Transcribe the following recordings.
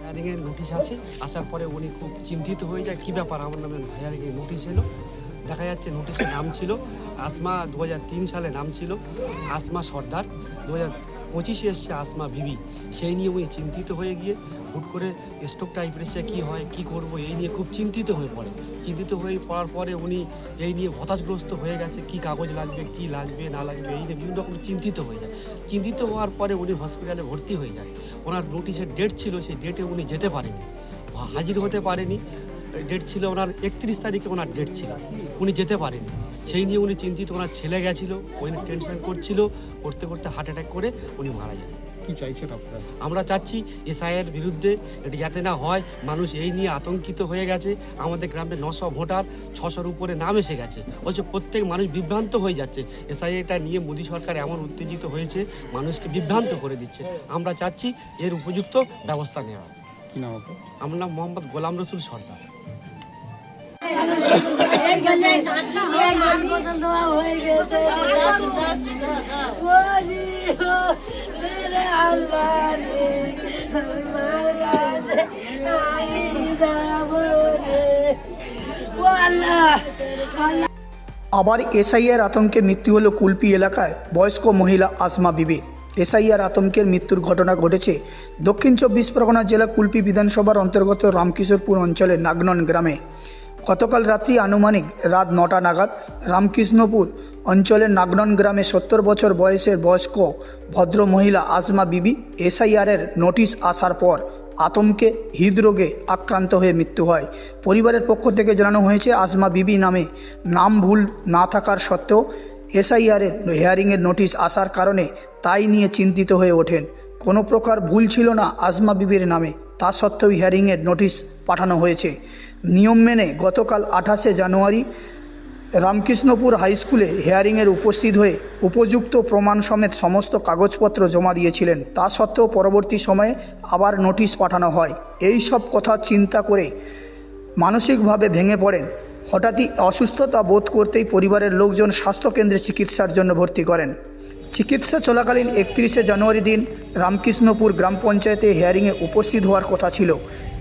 হায়ারিংয়ের notice আসে, আসার পরে উনি খুব চিন্তিত হয়ে যায়, কী ব্যাপার আমার নামে হায়ারিংয়ের নোটিশ এলো। দেখা যাচ্ছে নোটিশের নাম ছিল আসমা, 2003 সালে নাম ছিল আসমা সর্দার, 2025 এসছে আসমা বিবি। সেই নিয়ে উনি চিন্তিত হয়ে গিয়ে হুট করে স্ট্রোক টাইপের এসে কী হয়, কী করব, এই নিয়ে খুব চিন্তিত হয়ে পড়ে। চিন্তিত হয়ে পড়ার পরে উনি এই নিয়ে হতাশগ্রস্ত হয়ে গেছে, কী কাগজ লাগবে, কী লাগবে না লাগবে, এই নিয়ে বিভিন্ন রকম চিন্তিত হয়ে যায়। চিন্তিত হওয়ার পরে উনি হসপিটালে ভর্তি হয়ে যায়। ওনার নোটিশের ডেট ছিল, সেই ডেটে উনি যেতে পারেনি, হাজির হতে পারেনি। ডেট ছিল ওনার 31 তারিখে ওনার ডেট ছিল, উনি যেতে পারেনি। সেই নিয়ে উনি চিন্তিত, ওনার ছেলে গেছিলো, উনি টেনশন করছিল, করতে করতে হার্ট অ্যাটাক করে উনি মারা যান। কি চাইছেন আপনারা? আমরা চাচ্ছি এসআইয়ের বিরুদ্ধে এটি যাতে না হয়। মানুষ এই নিয়ে আতঙ্কিত হয়ে গেছে। আমাদের গ্রামে 900 ভোটার, 600-র উপরে নাম এসে গেছে, অথচ প্রত্যেক মানুষ বিভ্রান্ত হয়ে যাচ্ছে। এসআইটা নিয়ে মোদী সরকার এমন উত্তেজিত হয়েছে, মানুষকে বিভ্রান্ত করে দিচ্ছে। আমরা চাচ্ছি এর উপযুক্ত ব্যবস্থা নেওয়া। কি নাম আপনার? আমার নাম মোহাম্মদ গোলাম রসুল সর্দার। আবার এসআইআর আতঙ্কে মৃত্যু হলো কুলপি এলাকায় বয়স্ক মহিলা আসমা বিবি। এসআইআর আতঙ্কের মৃত্যুর ঘটনা ঘটেছে দক্ষিণ 24 পরগনা জেলা কুলপি বিধানসভার অন্তর্গত রামকিশোরপুর অঞ্চলের নাগনন গ্রামে। গতকাল রাত্রি আনুমানিক রাত 9টা নাগাদ রামকৃষ্ণপুর অঞ্চলের নাগনন গ্রামে 70 বছর বয়সের বয়স্ক ভদ্র মহিলা আসমা বিবি এসআইআরের নোটিশ আসার পর আতঙ্কে হৃদরোগে আক্রান্ত হয়ে মৃত্যু হয়। পরিবারের পক্ষ থেকে জানানো হয়েছে, আসমা বিবি নামে নাম ভুল না থাকার সত্ত্বেও এসআইআরের হিয়ারিংয়ের নোটিশ আসার কারণে তাই নিয়ে চিন্তিত হয়ে ওঠেন। কোনো প্রকার ভুল ছিল না আসমা বিবির নামে, তা সত্ত্বেও হিয়ারিংয়ের নোটিশ পাঠানো হয়েছে। নিয়ম মেনে গতকাল 28শে জানুয়ারি রামকৃষ্ণপুর হাইস্কুলে হিয়ারিংয়ের উপস্থিত হয়ে উপযুক্ত প্রমাণ সমেত সমস্ত কাগজপত্র জমা দিয়েছিলেন। তা সত্ত্বেও পরবর্তী সময়ে আবার নোটিশ পাঠানো হয়। এই সব কথা চিন্তা করে মানসিকভাবে ভেঙে পড়েন। হঠাৎই অসুস্থতা বোধ করতেই পরিবারের লোকজন স্বাস্থ্যকেন্দ্রে চিকিৎসার জন্য ভর্তি করেন। চিকিৎসা চলাকালীন 31শে জানুয়ারি দিন রামকৃষ্ণপুর গ্রাম পঞ্চায়েতে হিয়ারিংয়ে উপস্থিত হওয়ার কথা ছিল,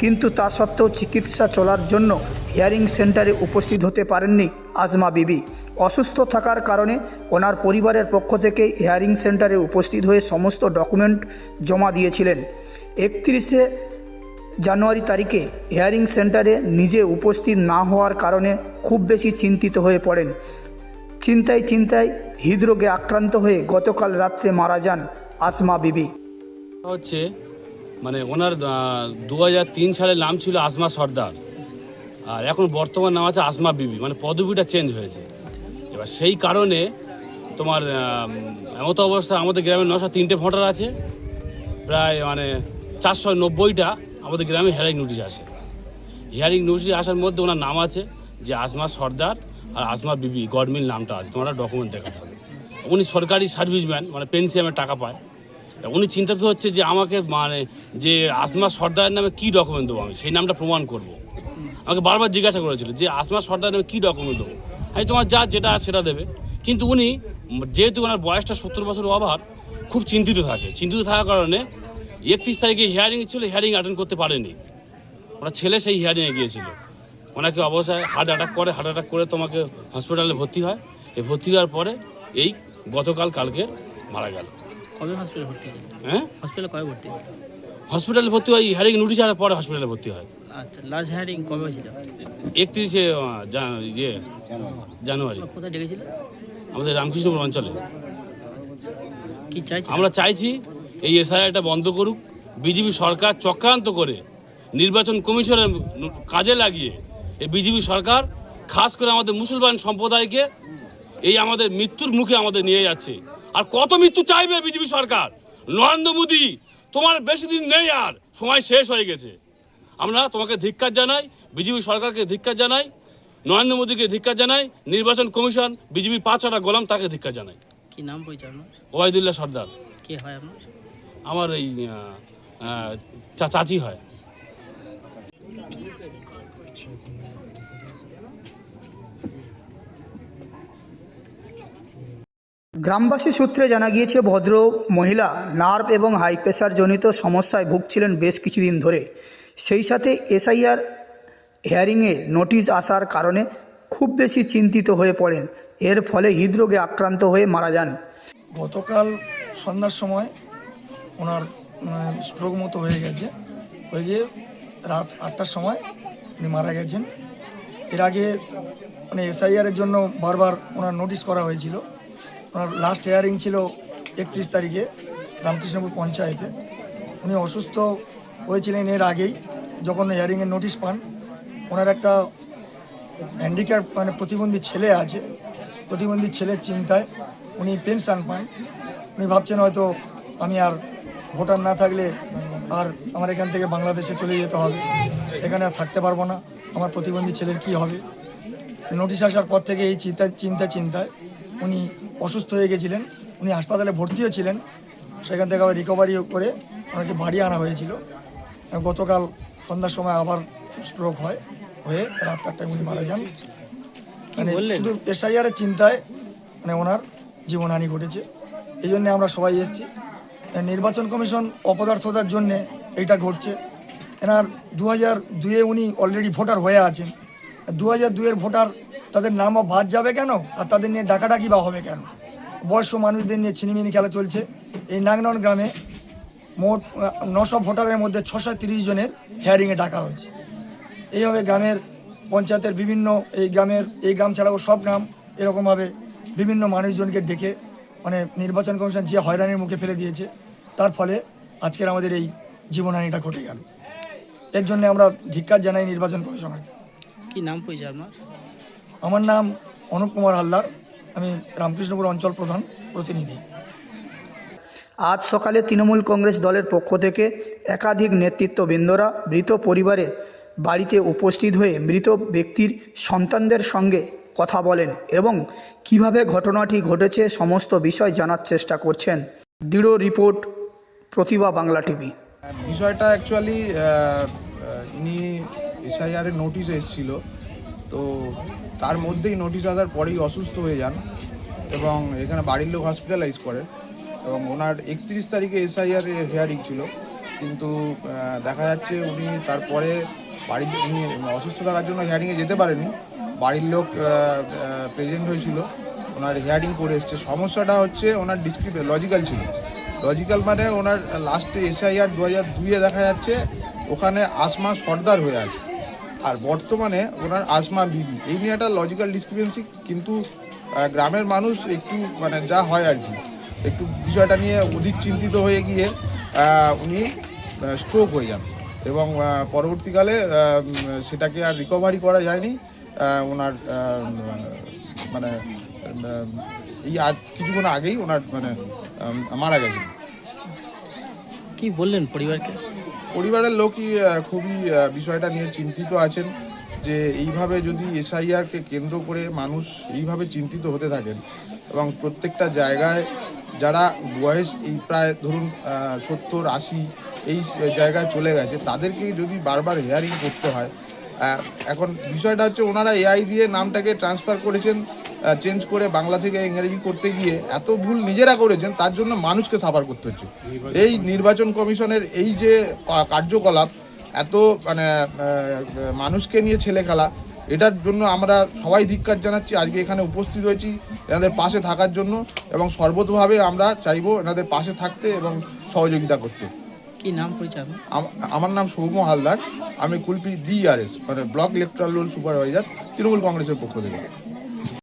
কিন্তু তা সত্ত্বেও চিকিৎসা চলার জন্য হিয়ারিং সেন্টারে উপস্থিত হতে পারেননি আসমা বিবি। অসুস্থ থাকার কারণে ওনার পরিবারের পক্ষ থেকে হিয়ারিং সেন্টারে উপস্থিত হয়ে সমস্ত ডকুমেন্ট জমা দিয়েছিলেন। 31শে জানুয়ারি তারিখে হিয়ারিং সেন্টারে নিজে উপস্থিত না হওয়ার কারণে খুব বেশি চিন্তিত হয়ে পড়েন। চিন্তায় হৃদরোগে আক্রান্ত হয়ে গতকাল রাত্রে মারা যান আসমা বিবি। হচ্ছে মানে ওনার 2003 সালে নাম ছিল আসমা সর্দার, আর এখন বর্তমান নাম আছে আসমা বিবি, মানে পদবিটা চেঞ্জ হয়েছে। এবার সেই কারণে তোমার এমতো অবস্থা, আমাদের গ্রামে 903টে ভোটার আছে, প্রায় মানে 490টা আমাদের গ্রামে হিয়ারিং নোটিশ আসে। হিয়ারিং নোটিশ আসার মধ্যে ওনার নাম আছে যে আসমা সর্দার আর আসমা বিবি, গডমিল নামটা আছে, তোমরা ডকুমেন্ট দেখাতে হবে। উনি সরকারি সার্ভিসম্যান, মানে পেনশনের টাকা পায়। উনি চিন্তিত হচ্ছে যে আমাকে মানে যে আসমা সর্দারের নামে কী ডকুমেন্ট দেবো, আমি সেই নামটা প্রমাণ করব। আমাকে বারবার জিজ্ঞাসা করেছিল যে আসমা সর্দারের নামে কী ডকুমেন্ট দেবো, আমি তোমার যেটা সেটা দেবে। কিন্তু উনি যেহেতু ওনার বয়সটা 70 বছর ওভার, খুব চিন্তিত থাকার কারণে 31 তারিখে হিয়ারিং ছিল, হিয়ারিং অ্যাটেন্ড করতে পারেনি। ওনার ছেলে সেই হিয়ারিংয়ে গিয়েছিল, ওনাকে অবস্থায় হার্ট অ্যাটাক করে তোমাকে হসপিটালে ভর্তি হয়। এই ভর্তি হওয়ার পরে এই কালকে মারা গেল। কবে হসপিটালে ভর্তি হলো? হ্যাঁ, হসপিটালে কবে ভর্তি হলো? হসপিটালে ভর্তি হয়, হিয়ারিং নোটিশ আসার পরে হসপিটালে ভর্তি হয়। আচ্ছা, লাস্ট হিয়ারিং কবে হয়েছিল? 31শে জানুয়ারি কোথায় ডেকেছিল? আমাদের রামকৃষ্ণপুর অঞ্চলে। কি চাইছে? আমরা চাইছি এই এসআইআরটা বন্ধ করুক। বিজেপি সরকার চক্রান্ত করে নির্বাচন কমিশনের কাজে লাগিয়ে এই বিজেপি সরকার খাস করে আমাদের মুসলমান সম্প্রদায়কে এই আমাদের মৃত্যুর মুখে আমাদের নিয়ে যাচ্ছে। আর কত মৃত্যু চাইবে বিজেপি সরকার? নরেন্দ্র মোদী, তোমার বেশি দিন নেই, আর সময় শেষ হয়ে গেছে। আমরা তোমাকে ধিক্কার জানাই, বিজেপি সরকারকে ধিক্কার জানাই, নরেন্দ্র মোদীকে ধিক্কার জানাই, নির্বাচন কমিশন বিজেপি 5 গোলাম তাকে ধিক্কার জানাই। কি নাম পরিচয় আপনার? ওবায়দুল্লাহ সর্দার। কে হয় আপনার? আমার এই চাচি হয়। গ্রামবাসী সূত্রে জানা গিয়েছে ভদ্র মহিলা নার্ভ এবং হাই প্রেশার জনিত সমস্যায় ভুগছিলেন বেশ কিছুদিন ধরে। সেই সাথে এসআইআর হিয়ারিংয়ে নোটিশ আসার কারণে খুব বেশি চিন্তিত হয়ে পড়েন। এর ফলে হৃদরোগে আক্রান্ত হয়ে মারা যান। গতকাল সন্ধ্যার সময় ওনার স্ট্রোক মতো হয়ে গিয়ে রাত 8টার সময় উনি মারা গেছেন। এর আগে এসআইআরের জন্য বারবার ওনার নোটিশ করা হয়েছিল। ওনার লাস্ট হিয়ারিং ছিল 31 তারিখে রামকৃষ্ণপুর পঞ্চায়েতে। উনি অসুস্থ হয়েছিলেন এর আগেই, যখন হিয়ারিংয়ের নোটিশ পান। ওনার একটা হ্যান্ডিক্যাপ প্রতিবন্ধী ছেলে আছে। প্রতিবন্ধী ছেলের চিন্তায় উনি পেনশন পান। উনি ভাবছেন হয়তো আমি আর ভোটার না থাকলে আর আমার এখান থেকে বাংলাদেশে চলে যেতে হবে, এখানে আর থাকতে পারবো না, আমার প্রতিবন্ধী ছেলের কি হবে। নোটিশ আসার পর থেকে এই চিন্তায় উনি অসুস্থ হয়ে গেছিলেন। উনি হাসপাতালে ভর্তিও ছিলেন, সেখান থেকে আবার রিকভারিও করে ওনাকে বাড়ি আনা হয়েছিল। গতকাল সন্ধ্যার সময় আবার স্ট্রোক হয়ে রাত 8টায় উনি মারা যান। শুধু এসআইআরের চিন্তায় ওনার জীবনহানি ঘটেছে। এই জন্যে আমরা সবাই এসেছি। নির্বাচন কমিশন অপদার্থতার জন্যে এইটা ঘটছে। এনার 2002-এ উনি অলরেডি ভোটার হয়ে আছেন। 2002-এর ভোটার, তাদের নামও বাদ যাবে কেন, আর তাদের নিয়ে ডাকাডাকি বা হবে কেন? বয়স্ক মানুষদের নিয়ে ছিনিমিনি খেলা চলছে। এই নাগনন গ্রামে মোট 900 ভোটারের মধ্যে 630 জনের হিয়ারিংয়ে ডাকা হয়েছে। এইভাবে গ্রামের পঞ্চায়েতের বিভিন্ন এই গ্রাম ছাড়াও সব গ্রাম এরকমভাবে বিভিন্ন মানুষজনকে ডেকে নির্বাচন কমিশন যে হয়রানির মুখে ফেলে দিয়েছে, তার ফলে আজকের আমাদের এই জীবনহানিটা ঘটে গেল। এর জন্য আমরা ধিক্কার জানাই নির্বাচন কমিশনারকে। কি নাম পরিচয় আপনার? আমার নাম অনুপ কুমার হালদার, আমি রামকৃষ্ণপুর অঞ্চল প্রধান প্রতিনিধি। আজ সকালে তৃণমূল কংগ্রেস দলের পক্ষ থেকে একাধিক নেতৃত্ববৃন্দরা মৃত পরিবারের বাড়িতে উপস্থিত হয়ে মৃত ব্যক্তির সন্তানদের সঙ্গে কথা বলেন এবং কিভাবে ঘটনাটি ঘটেছে সমস্ত বিষয় জানার চেষ্টা করছেন। দৃঢ় রিপোর্ট, প্রতিভা বাংলা টিভি। বিষয়টা অ্যাকচুয়ালি ইনি এসআইআরের নোটিশ এসেছিল, তো তার মধ্যেই নোটিশ আসার পরেই অসুস্থ হয়ে যান এবং এখানে বাড়ির লোক হসপিটালাইজ করে এবং ওনার 31 তারিখে এসআইআর হিয়ারিং ছিল, কিন্তু দেখা যাচ্ছে উনি তারপরে উনি অসুস্থ থাকার জন্য হিয়ারিংয়ে যেতে পারেননি। বাড়ির লোক প্রেজেন্ট হয়েছিল, ওনার হিয়ারিং করে এসছে। সমস্যাটা হচ্ছে ওনার লজিক্যাল ছিল। লজিক্যাল মানে ওনার লাস্টে এসআইআর 2002-এ দেখা যাচ্ছে ওখানে আসমা সর্দার হয়ে আছে, আর বর্তমানে ওনার আসমা বিবি। এই নিয়ে একটা লজিক্যাল ডিসক্রিপেন্সি, কিন্তু গ্রামের মানুষ একটু যা হয় আর কি, একটু বিষয়টা নিয়ে অধিক চিন্তিত হয়ে গিয়ে উনি স্ট্রোক হয়ে যান এবং পরবর্তীকালে সেটাকে আর রিকভারি করা যায়নি। ওনার এই কিছুক্ষণ আগেই ওনার মারা গেছেন। কি বললেন পরিবারকে? পরিবারের লোকই খুবই বিষয়টা নিয়ে চিন্তিত আছেন যে এইভাবে যদি এসআইআরকে কেন্দ্র করে মানুষ এইভাবে চিন্তিত হতে থাকেন এবং প্রত্যেকটা জায়গায় যারা বয়স এই প্রায় ধরুন 70-80 এই জায়গায় চলে গেছে, তাদেরকে যদি বারবার হিয়ারিং করতে হয়। এখন বিষয়টা হচ্ছে ওনারা এআই দিয়ে নামটাকে ট্রান্সফার করেছেন, চেঞ্জ করে বাংলা থেকে ইংরেজি করতে গিয়ে এত ভুল নিজেরা করেছেন, তার জন্য মানুষকে সাফার করতে হচ্ছে। এই নির্বাচন কমিশনের এই যে কার্যকলাপ, এত মানুষকে নিয়ে ছেলে খেলা, এটার জন্য আমরা সবাই ধিক্কার জানাচ্ছি। আজকে এখানে উপস্থিত হয়েছি এনাদের পাশে থাকার জন্য এবং সর্বতভাবে আমরা চাইবো এনাদের পাশে থাকতে এবং সহযোগিতা করতে। কি নাম পরিচয়? আমার নাম সৌম্য হালদার, আমি Kulpi DRS block electoral roll supervisor, Trinamool কংগ্রেসের পক্ষ থেকে।